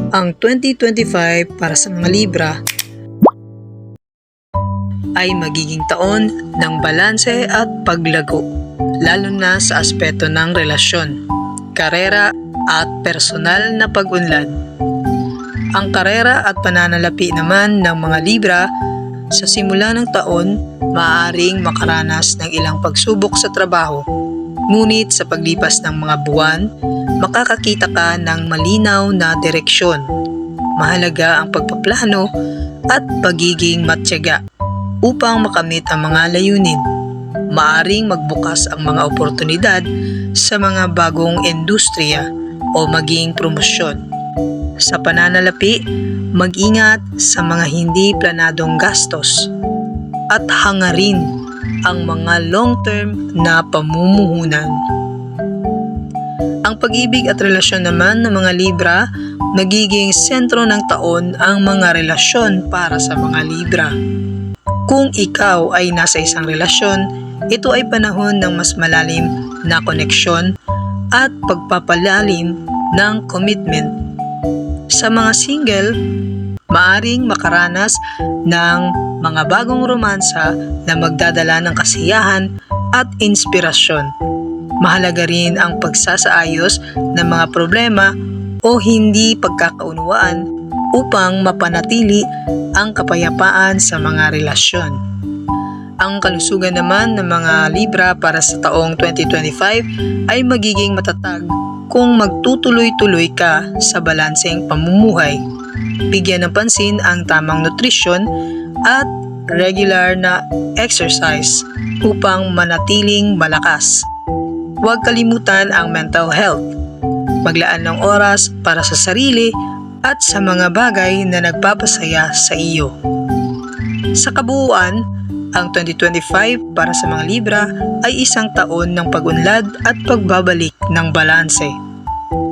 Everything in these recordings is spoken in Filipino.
Ang 2025 para sa mga Libra ay magiging taon ng balanse at paglago, lalo na sa aspeto ng relasyon, karera at personal na pag-unlad. Ang karera at pananalapi naman ng mga Libra sa simula ng taon, maaaring makaranas ng ilang pagsubok sa trabaho. Ngunit sa paglipas ng mga buwan, makakakita ka ng malinaw na direksyon. Mahalaga ang pagpaplano at pagiging matyaga upang makamit ang mga layunin. Maaring magbukas ang mga oportunidad sa mga bagong industriya o maging promosyon. Sa pananalapi, mag-ingat sa mga hindi planadong gastos at hangarin ang mga long-term na pamumuhunan. Ang pag-ibig at relasyon naman ng mga Libra, magiging sentro ng taon ang mga relasyon para sa mga Libra. Kung ikaw ay nasa isang relasyon, ito ay panahon ng mas malalim na koneksyon at pagpapalalim ng commitment. Sa mga single, maaring makaranas ng mga bagong romansa na magdadala ng kasiyahan at inspirasyon. Mahalaga rin ang pagsasaayos ng mga problema o hindi pagkakaunawaan upang mapanatili ang kapayapaan sa mga relasyon. Ang kalusugan naman ng mga Libra para sa taong 2025 ay magiging matatag kung magtutuloy-tuloy ka sa balanseng pamumuhay. Bigyan ng pansin ang tamang nutrisyon at regular na exercise upang manatiling malakas. Huwag kalimutan ang mental health. Maglaan ng oras para sa sarili at sa mga bagay na nagpapasaya sa iyo. Sa kabuuan, ang 2025 para sa mga Libra ay isang taon ng pag-unlad at pagbabalik ng balanse,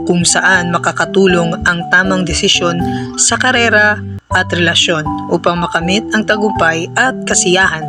kung saan makakatulong ang tamang desisyon sa karera at relasyon upang makamit ang tagumpay at kasiyahan.